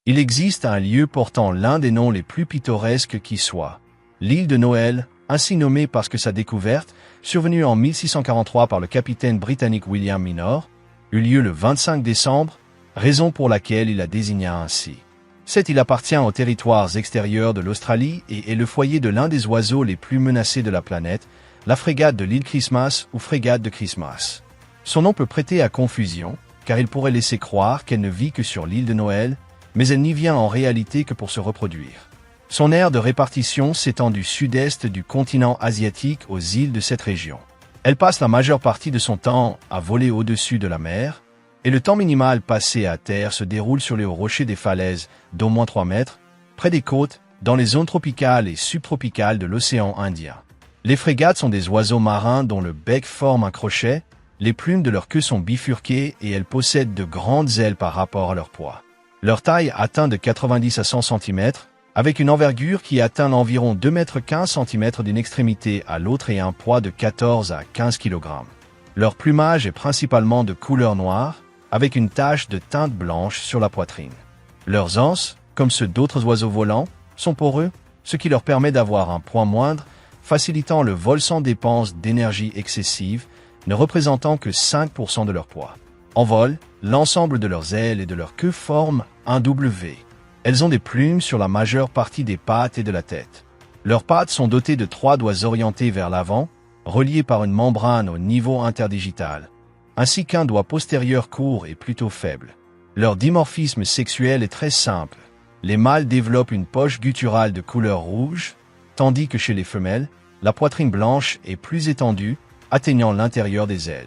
Il existe un lieu portant l'un des noms les plus pittoresques qui soit. L'île de Noël, ainsi nommée parce que sa découverte, survenue en 1643 par le capitaine britannique William Minor, eut lieu le 25 décembre, raison pour laquelle il la désigna ainsi. Cette île appartient aux territoires extérieurs de l'Australie et est le foyer de l'un des oiseaux les plus menacés de la planète, la frégate de l'île Christmas ou frégate de Christmas. Son nom peut prêter à confusion, car il pourrait laisser croire qu'elle ne vit que sur l'île de Noël, mais elle n'y vient en réalité que pour se reproduire. Son aire de répartition s'étend du sud-est du continent asiatique aux îles de cette région. Elle passe la majeure partie de son temps à voler au-dessus de la mer, et le temps minimal passé à terre se déroule sur les hauts rochers des falaises d'au moins 3 mètres, près des côtes, dans les zones tropicales et subtropicales de l'océan Indien. Les frégates sont des oiseaux marins dont le bec forme un crochet, les plumes de leur queue sont bifurquées et elles possèdent de grandes ailes par rapport à leur poids. Leur taille atteint de 90 à 100 cm, avec une envergure qui atteint environ 2,15 m d'une extrémité à l'autre et un poids de 14 à 15 kg. Leur plumage est principalement de couleur noire, avec une tache de teinte blanche sur la poitrine. Leurs anses, comme ceux d'autres oiseaux volants, sont poreux, ce qui leur permet d'avoir un poids moindre, facilitant le vol sans dépense d'énergie excessive, ne représentant que 5% de leur poids. En vol, l'ensemble de leurs ailes et de leur queue forme un W. Elles ont des plumes sur la majeure partie des pattes et de la tête. Leurs pattes sont dotées de 3 doigts orientés vers l'avant, reliés par une membrane au niveau interdigital, ainsi qu'un doigt postérieur court et plutôt faible. Leur dimorphisme sexuel est très simple. Les mâles développent une poche gutturale de couleur rouge, tandis que chez les femelles, la poitrine blanche est plus étendue, atteignant l'intérieur des ailes.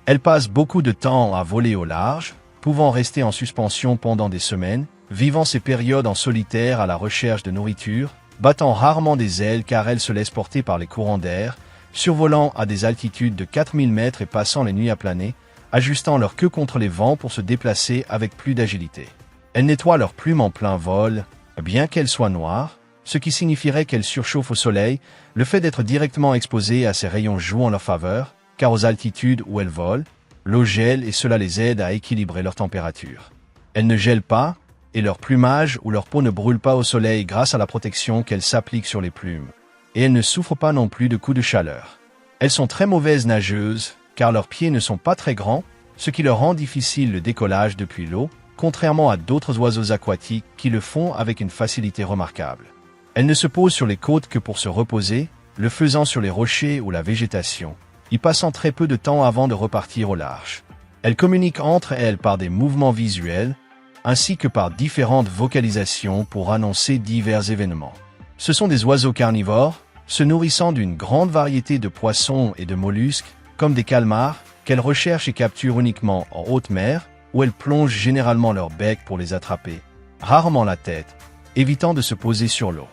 Elles passent beaucoup de temps à voler au large, pouvant rester en suspension pendant des semaines, vivant ces périodes en solitaire à la recherche de nourriture, battant rarement des ailes car elles se laissent porter par les courants d'air, survolant à des altitudes de 4000 mètres et passant les nuits à planer, ajustant leur queue contre les vents pour se déplacer avec plus d'agilité. Elles nettoient leurs plumes en plein vol, bien qu'elles soient noires, ce qui signifierait qu'elles surchauffent au soleil. Le fait d'être directement exposées à ces rayons joue en leur faveur, car aux altitudes où elles volent, l'eau gèle et cela les aide à équilibrer leur température. Elles ne gèlent pas, et leur plumage ou leur peau ne brûle pas au soleil grâce à la protection qu'elles s'appliquent sur les plumes. Et elles ne souffrent pas non plus de coups de chaleur. Elles sont très mauvaises nageuses, car leurs pieds ne sont pas très grands, ce qui leur rend difficile le décollage depuis l'eau, contrairement à d'autres oiseaux aquatiques qui le font avec une facilité remarquable. Elles ne se posent sur les côtes que pour se reposer, le faisant sur les rochers ou la végétation, y passant très peu de temps avant de repartir au large. Elles communiquent entre elles par des mouvements visuels, ainsi que par différentes vocalisations pour annoncer divers événements. Ce sont des oiseaux carnivores, se nourrissant d'une grande variété de poissons et de mollusques, comme des calmars, qu'elles recherchent et capturent uniquement en haute mer, où elles plongent généralement leur bec pour les attraper, rarement la tête, évitant de se poser sur l'eau.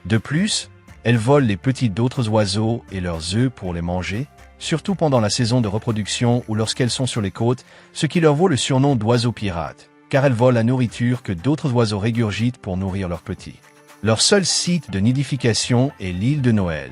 De plus, elles volent les petits d'autres oiseaux et leurs œufs pour les manger, surtout pendant la saison de reproduction ou lorsqu'elles sont sur les côtes, ce qui leur vaut le surnom d'oiseaux pirates, car elles volent la nourriture que d'autres oiseaux régurgitent pour nourrir leurs petits. Leur seul site de nidification est l'île de Noël.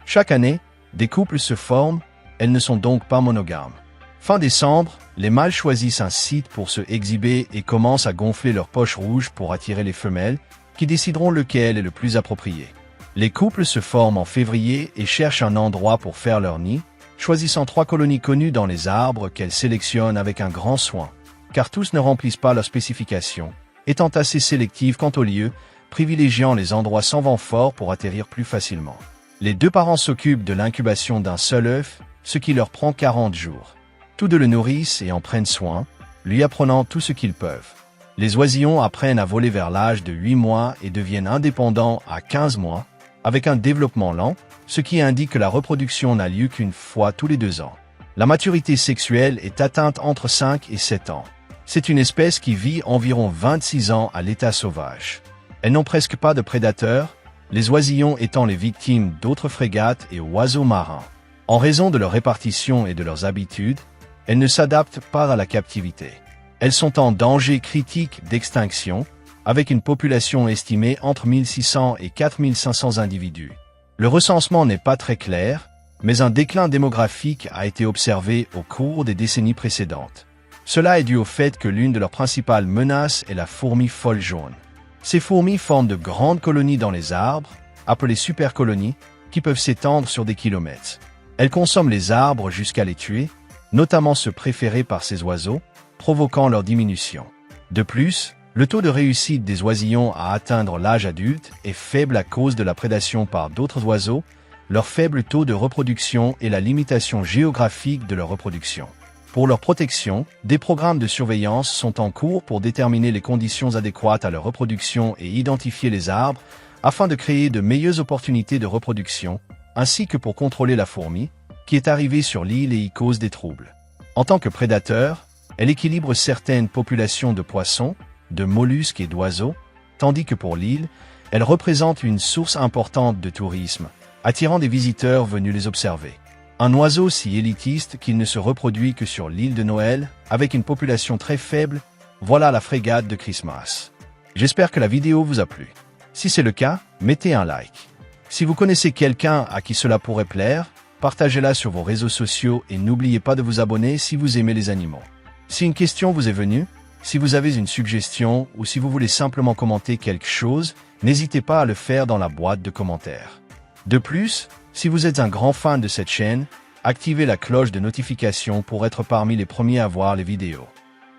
Chaque année, des couples se forment, elles ne sont donc pas monogames. Fin décembre, les mâles choisissent un site pour se exhiber et commencent à gonfler leurs poches rouges pour attirer les femelles, qui décideront lequel est le plus approprié. Les couples se forment en février et cherchent un endroit pour faire leur nid, choisissant 3 colonies connues dans les arbres qu'elles sélectionnent avec un grand soin, car tous ne remplissent pas leurs spécifications, étant assez sélectives quant au lieu, privilégiant les endroits sans vent fort pour atterrir plus facilement. Les 2 parents s'occupent de l'incubation d'un seul œuf, ce qui leur prend 40 jours. Tous deux le nourrissent et en prennent soin, lui apprenant tout ce qu'ils peuvent. Les oisillons apprennent à voler vers l'âge de 8 mois et deviennent indépendants à 15 mois, avec un développement lent, ce qui indique que la reproduction n'a lieu qu'une fois tous les 2 ans. La maturité sexuelle est atteinte entre 5 et 7 ans. C'est une espèce qui vit environ 26 ans à l'état sauvage. Elles n'ont presque pas de prédateurs, les oisillons étant les victimes d'autres frégates et oiseaux marins. En raison de leur répartition et de leurs habitudes, elles ne s'adaptent pas à la captivité. Elles sont en danger critique d'extinction, avec une population estimée entre 1600 et 4500 individus. Le recensement n'est pas très clair, mais un déclin démographique a été observé au cours des décennies précédentes. Cela est dû au fait que l'une de leurs principales menaces est la fourmi folle jaune. Ces fourmis forment de grandes colonies dans les arbres, appelées supercolonies, qui peuvent s'étendre sur des kilomètres. Elles consomment les arbres jusqu'à les tuer, notamment ceux préférés par ces oiseaux, provoquant leur diminution. De plus, le taux de réussite des oisillons à atteindre l'âge adulte est faible à cause de la prédation par d'autres oiseaux, leur faible taux de reproduction et la limitation géographique de leur reproduction. Pour leur protection, des programmes de surveillance sont en cours pour déterminer les conditions adéquates à leur reproduction et identifier les arbres afin de créer de meilleures opportunités de reproduction, ainsi que pour contrôler la fourmi, qui est arrivée sur l'île et y cause des troubles. En tant que prédateur, elle équilibre certaines populations de poissons, de mollusques et d'oiseaux, tandis que pour l'île, elle représente une source importante de tourisme, attirant des visiteurs venus les observer. Un oiseau si élitiste qu'il ne se reproduit que sur l'île de Noël, avec une population très faible, voilà la frégate de Christmas. J'espère que la vidéo vous a plu. Si c'est le cas, mettez un like. Si vous connaissez quelqu'un à qui cela pourrait plaire, partagez-la sur vos réseaux sociaux et n'oubliez pas de vous abonner si vous aimez les animaux. Si une question vous est venue, si vous avez une suggestion ou si vous voulez simplement commenter quelque chose, n'hésitez pas à le faire dans la boîte de commentaires. De plus, si vous êtes un grand fan de cette chaîne, activez la cloche de notification pour être parmi les premiers à voir les vidéos.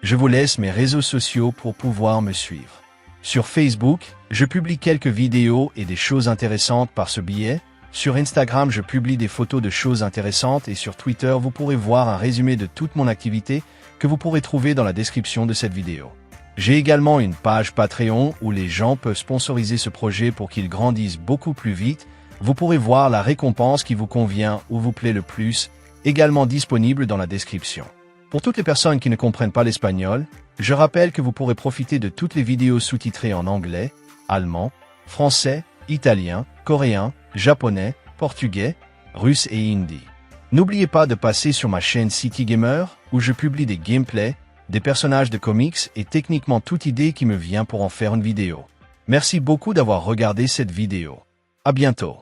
Je vous laisse mes réseaux sociaux pour pouvoir me suivre. Sur Facebook, je publie quelques vidéos et des choses intéressantes par ce biais. Sur Instagram, je publie des photos de choses intéressantes et sur Twitter, vous pourrez voir un résumé de toute mon activité que vous pourrez trouver dans la description de cette vidéo. J'ai également une page Patreon où les gens peuvent sponsoriser ce projet pour qu'il grandisse beaucoup plus vite. Vous pourrez voir la récompense qui vous convient ou vous plaît le plus, également disponible dans la description. Pour toutes les personnes qui ne comprennent pas l'espagnol, je rappelle que vous pourrez profiter de toutes les vidéos sous-titrées en anglais, allemand, français, italien, coréen, japonais, portugais, russe et hindi. N'oubliez pas de passer sur ma chaîne City Gamer, où je publie des gameplays, des personnages de comics et techniquement toute idée qui me vient pour en faire une vidéo. Merci beaucoup d'avoir regardé cette vidéo. À bientôt.